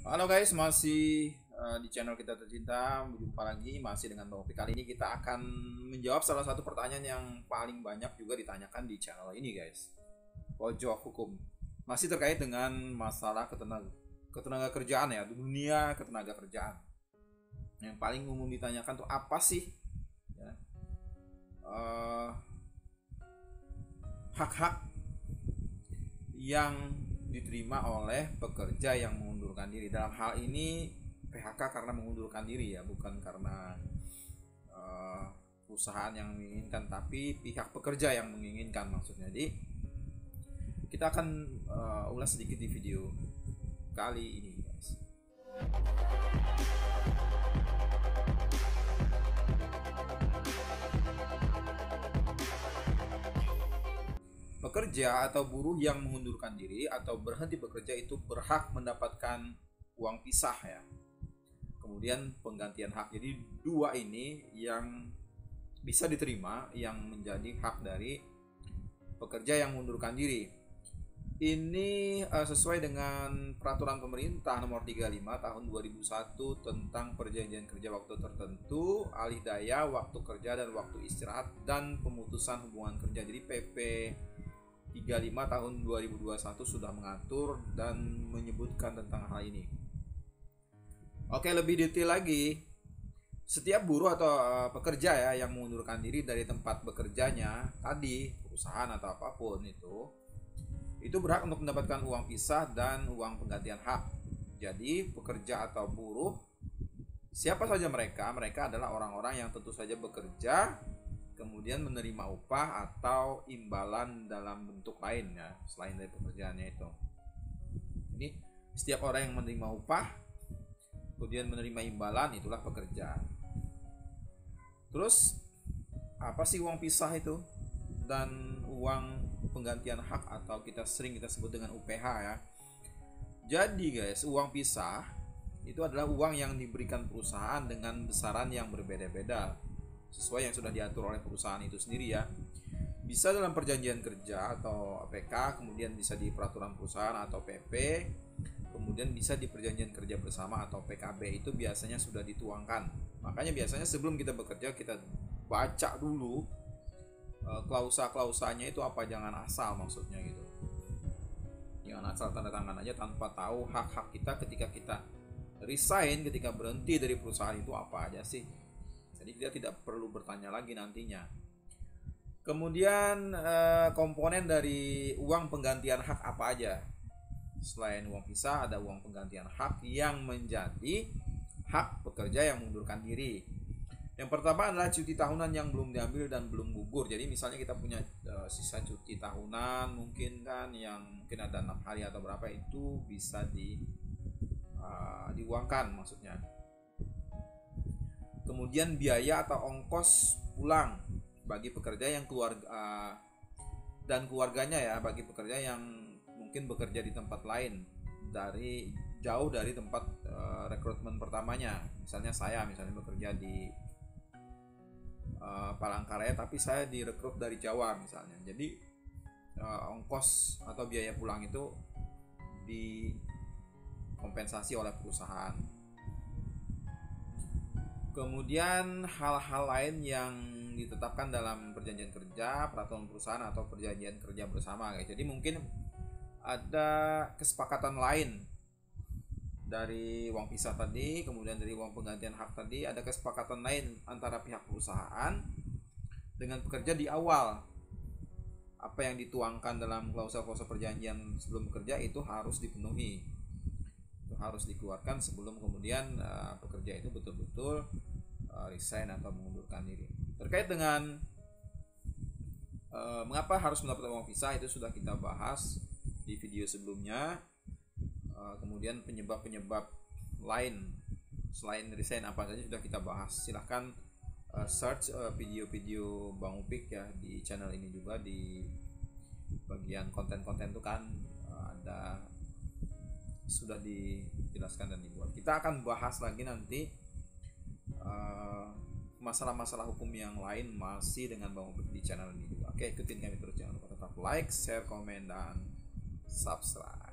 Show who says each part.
Speaker 1: Halo guys, masih di channel kita tercinta. Berjumpa lagi masih dengan Bang Opik. Kali ini kita akan menjawab salah satu pertanyaan yang paling banyak juga ditanyakan di channel ini guys. Pojok hukum. Masih terkait dengan masalah ketenaga kerjaan ya, dunia ketenaga kerjaan. Yang paling umum ditanyakan tuh apa sih ya, hak-hak yang diterima oleh pekerja yang mengundurkan diri. Dalam hal ini PHK karena mengundurkan diri ya, bukan karena perusahaan yang menginginkan, tapi pihak pekerja yang menginginkan maksudnya. Jadi kita akan ulas sedikit di video kali ini guys. Pekerja atau buruh yang mengundurkan diri atau berhenti bekerja itu berhak mendapatkan uang pisah ya. Kemudian penggantian hak. Jadi dua ini yang bisa diterima yang menjadi hak dari pekerja yang mengundurkan diri. Ini sesuai dengan peraturan pemerintah nomor 35 tahun 2001 tentang perjanjian kerja waktu tertentu, alih daya, waktu kerja dan waktu istirahat dan pemutusan hubungan kerja. Jadi PP 35 tahun 2021 sudah mengatur dan menyebutkan tentang hal ini. Oke, lebih detail lagi, setiap buruh atau pekerja ya yang mengundurkan diri dari tempat bekerjanya tadi, perusahaan atau apapun itu berhak untuk mendapatkan uang pisah dan uang penggantian hak. Jadi pekerja atau buruh, siapa saja mereka adalah orang-orang yang tentu saja bekerja kemudian menerima upah atau imbalan dalam bentuk lain ya selain dari pekerjaannya itu. Ini setiap orang yang menerima upah kemudian menerima imbalan itulah pekerja. Terus apa sih uang pisah itu dan uang penggantian hak atau kita sebut dengan UPH ya. Jadi guys, uang pisah itu adalah uang yang diberikan perusahaan dengan besaran yang berbeda-beda sesuai yang sudah diatur oleh perusahaan itu sendiri ya. Bisa dalam perjanjian kerja atau APK, kemudian bisa di peraturan perusahaan atau PP, kemudian bisa di perjanjian kerja bersama atau PKB. Itu biasanya sudah dituangkan. Makanya biasanya sebelum kita bekerja kita baca dulu klausa-klausanya itu apa, jangan asal maksudnya gitu. Jangan asal tanda tangan aja tanpa tahu hak-hak kita ketika kita resign, ketika berhenti dari perusahaan itu apa aja sih. Jadi dia tidak perlu bertanya lagi nantinya. Kemudian komponen dari uang penggantian hak apa aja? Selain uang pisah ada uang penggantian hak yang menjadi hak pekerja yang mengundurkan diri. Yang pertama adalah cuti tahunan yang belum diambil dan belum gugur. Jadi misalnya kita punya sisa cuti tahunan mungkin kan yang mungkin ada 6 hari atau berapa, itu bisa diuangkan maksudnya. Kemudian biaya atau ongkos pulang bagi pekerja yang dan keluarganya ya, bagi pekerja yang mungkin bekerja di tempat lain jauh dari tempat rekrutmen pertamanya. Misalnya saya bekerja di Palangkaraya tapi saya direkrut dari Jawa misalnya. Jadi ongkos atau biaya pulang itu dikompensasi oleh perusahaan. Kemudian hal-hal lain yang ditetapkan dalam perjanjian kerja, peraturan perusahaan atau perjanjian kerja bersama guys. Jadi mungkin ada kesepakatan lain dari uang pisah tadi, kemudian dari uang penggantian hak tadi, ada kesepakatan lain antara pihak perusahaan dengan pekerja di awal. Apa yang dituangkan dalam klausa-klausa perjanjian sebelum bekerja itu harus dipenuhi, itu harus dikeluarkan sebelum kemudian pekerja itu betul-betul resign atau mengundurkan diri. Terkait dengan mengapa harus mendapat uang pisah itu sudah kita bahas di video sebelumnya. Kemudian penyebab-penyebab lain selain resign apa saja sudah kita bahas. Silahkan search video-video Bang Upik ya di channel ini juga, di bagian konten-konten itu kan ada sudah dijelaskan dan dibuat. Kita akan bahas lagi nanti masalah-masalah hukum yang lain masih dengan Bang Upik di channel ini juga. Oke, ikutin kami terus, jangan lupa tetap like, share, komen, dan subscribe.